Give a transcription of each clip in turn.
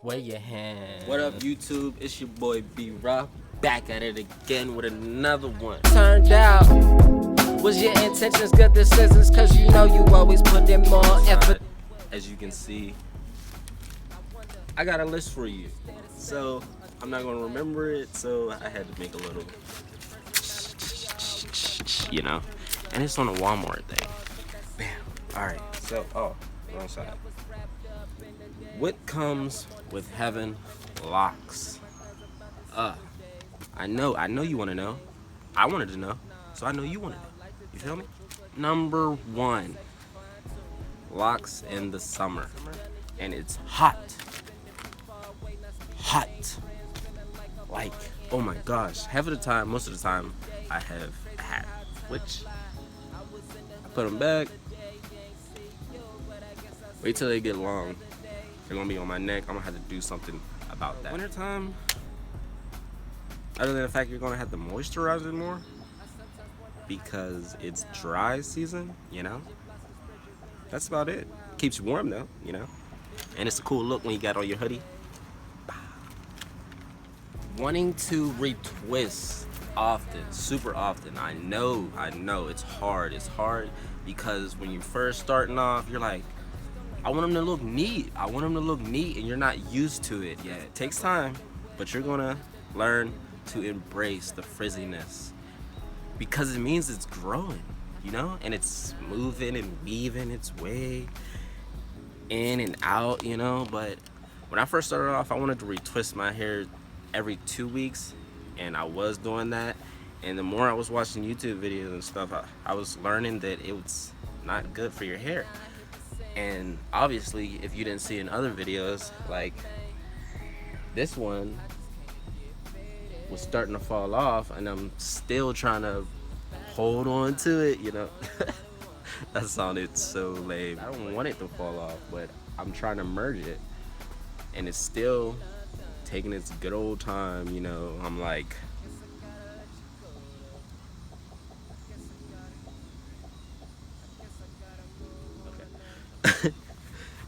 Wave your hand. What up, YouTube? It's your boy B-Rock, back at it again with another one. Turned out, was your intentions good decisions? Cause you know you always put in more effort. As you can see, I got a list for you. So, I'm not gonna remember it, so I had to make a little, you know? And it's on a Walmart thing. Bam. Alright, so, wrong side. What comes with having locks? I know you want to know. I wanted to know, so I know you want to know. You feel me? Number 1, locks in the summer, and it's hot. Like, oh my gosh, half of the time, most of the time, I have a hat, which I put them back. Wait till they get long. They're gonna be on my neck. I'm gonna have to do something about that. Wintertime, other than the fact you're gonna have to moisturize it more because it's dry season, you know? That's about it. Keeps you warm though, you know? And it's a cool look when you got on your hoodie. Wanting to retwist often, super often. I know, it's hard. It's hard because when you're first starting off, you're like, I want them to look neat. And you're not used to it yet. It takes time, but you're gonna learn to embrace the frizziness because it means it's growing, you know? And it's moving and weaving its way in and out, you know? But when I first started off, I wanted to retwist my hair every 2 weeks, and I was doing that. And the more I was watching YouTube videos and stuff, I was learning that it was not good for your hair. And obviously, if you didn't see in other videos, like this one was starting to fall off, and I'm still trying to hold on to it, you know. That sounded so lame. I don't want it to fall off, but I'm trying to merge it, and it's still taking its good old time, you know. I'm like,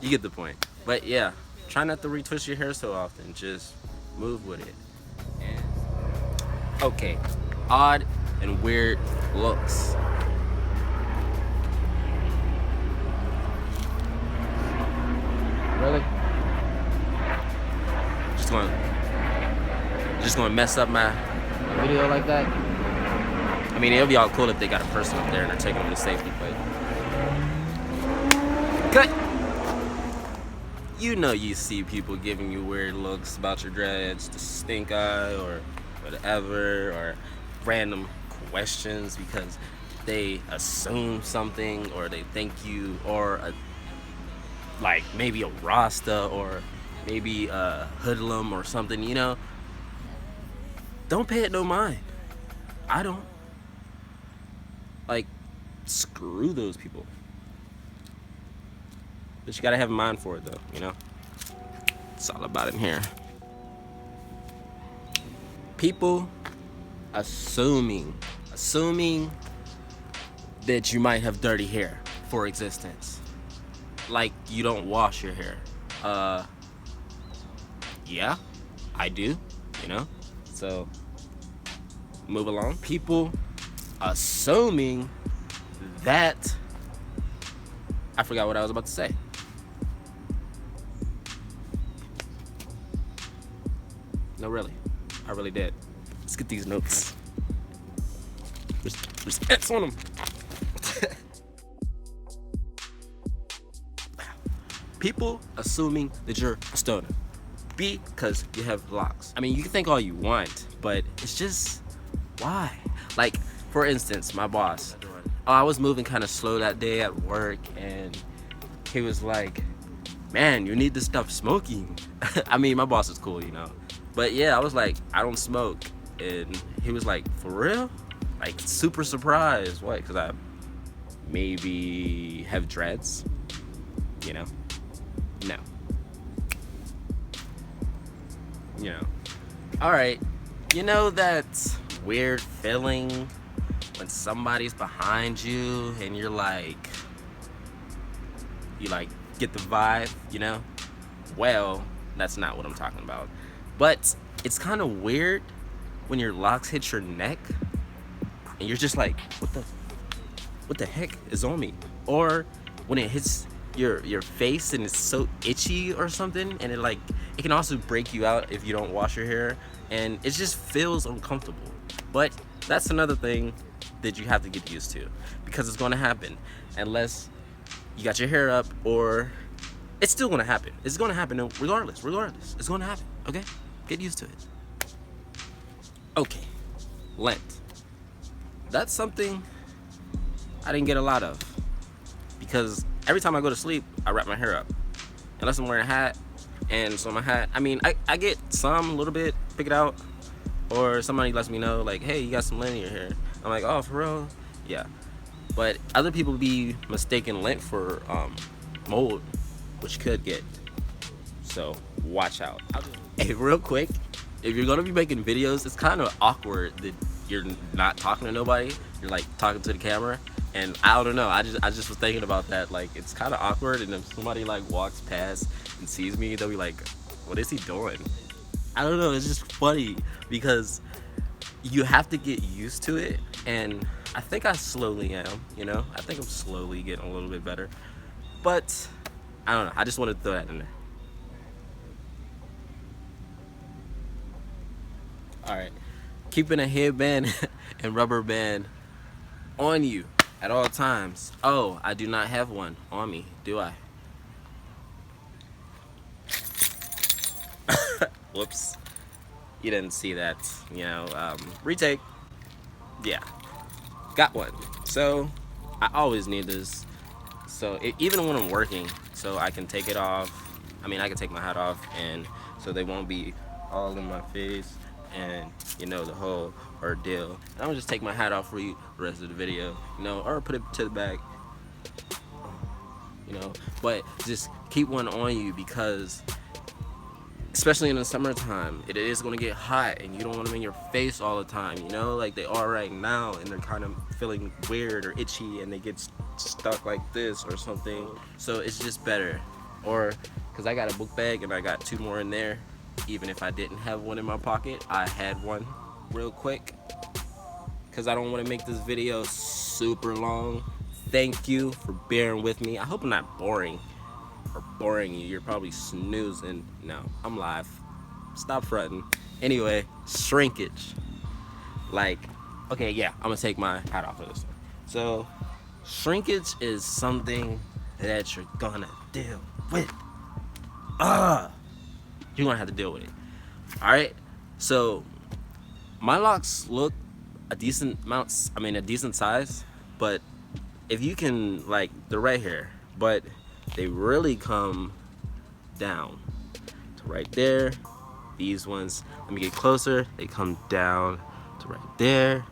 you get the point. But yeah, try not to retwist your hair so often. Just move with it. And okay, odd and weird looks. Really? Just gonna mess up my video like that? I mean, it'll be all cool if they got a person up there and they're taking them to safety, but cut! You know you see people giving you weird looks about your dreads, the stink eye or whatever, or random questions because they assume something or they think you or like maybe a Rasta or maybe a hoodlum or something, you know. Don't pay it no mind. I don't. Like, screw those people. But you gotta have a mind for it though, you know? It's all about it in here. People assuming that you might have dirty hair for existence. Like you don't wash your hair. Yeah, I do, you know? So, move along. People assuming that, I forgot what I was about to say. No, really. I really did. Let's get these notes. There's X on them. People assuming that you're a stoner. Because you have locks. I mean, you can think all you want, but it's just, why? Like, for instance, my boss. I was moving kind of slow that day at work, and he was like, man, you need to stop smoking. I mean, my boss is cool, you know. But yeah, I was like, I don't smoke. And he was like, for real? Like, super surprised. What? Because I maybe have dreads? You know? No. You know. Alright. You know that weird feeling when somebody's behind you and you're like, you like get the vibe, you know? Well, That's not what I'm talking about. But it's kind of weird when your locks hit your neck and you're just like, what the heck is on me? Or when it hits your face and it's so itchy or something, and it can also break you out if you don't wash your hair, and it just feels uncomfortable. But that's another thing that you have to get used to, because it's going to happen unless you got your hair up, or it's still going to happen. It's going to happen regardless. It's going to happen, okay? Get used to it. Okay, lint. That's something I didn't get a lot of, because every time I go to sleep, I wrap my hair up. Unless I'm wearing a hat, and so my hat, I mean, I get some, a little bit, pick it out, or somebody lets me know, like, hey, you got some lint in your hair. I'm like, oh, for real? Yeah. But other people be mistaking lint for mold, which could get. So watch out. Hey, real quick, if you're gonna be making videos, it's kind of awkward that you're not talking to nobody. You're like talking to the camera, and I don't know. I just was thinking about that. Like, it's kind of awkward, and if somebody like walks past and sees me, they'll be like, "What is he doing?" I don't know. It's just funny because you have to get used to it, and I think I slowly am. You know, I think I'm slowly getting a little bit better, but I don't know. I just wanted to throw that in there. All right, keeping a headband and rubber band on you at all times. Oh, I do not have one on me, do I? Whoops, you didn't see that. You know, retake. Yeah, got one. So I always need this. So even when I'm working, so I can take it off. I mean, I can take my hat off, and so they won't be all in my face, and you know, the whole ordeal. And I'm gonna just take my hat off for you the rest of the video, you know, or put it to the back, you know. But just keep one on you, because especially in the summertime, it is gonna get hot, and you don't want them in your face all the time, you know, like they are right now, and they're kind of feeling weird or itchy, and they get stuck like this or something. So it's just better. Or because I got a book bag and I got 2 more in there, even if I didn't have one in my pocket, I had one real quick, because I don't want to make this video super long. Thank you for bearing with me. I hope I'm not boring you. You're probably snoozing. No, I'm live. Stop fronting. Anyway, shrinkage. Like, okay, yeah, I'm gonna take my hat off for this one. So shrinkage is something that you're gonna deal with. You're gonna have to deal with it. All right, so my locks look a decent size, but if you can, like, they're right here, but they really come down to right there. These ones, let me get closer, they come down to right there.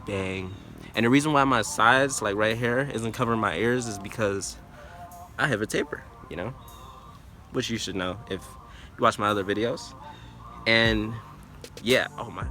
Bang. And the reason why my sides, like right here, isn't covering my ears is because I have a taper, you know, which you should know if you watch my other videos. And yeah, oh my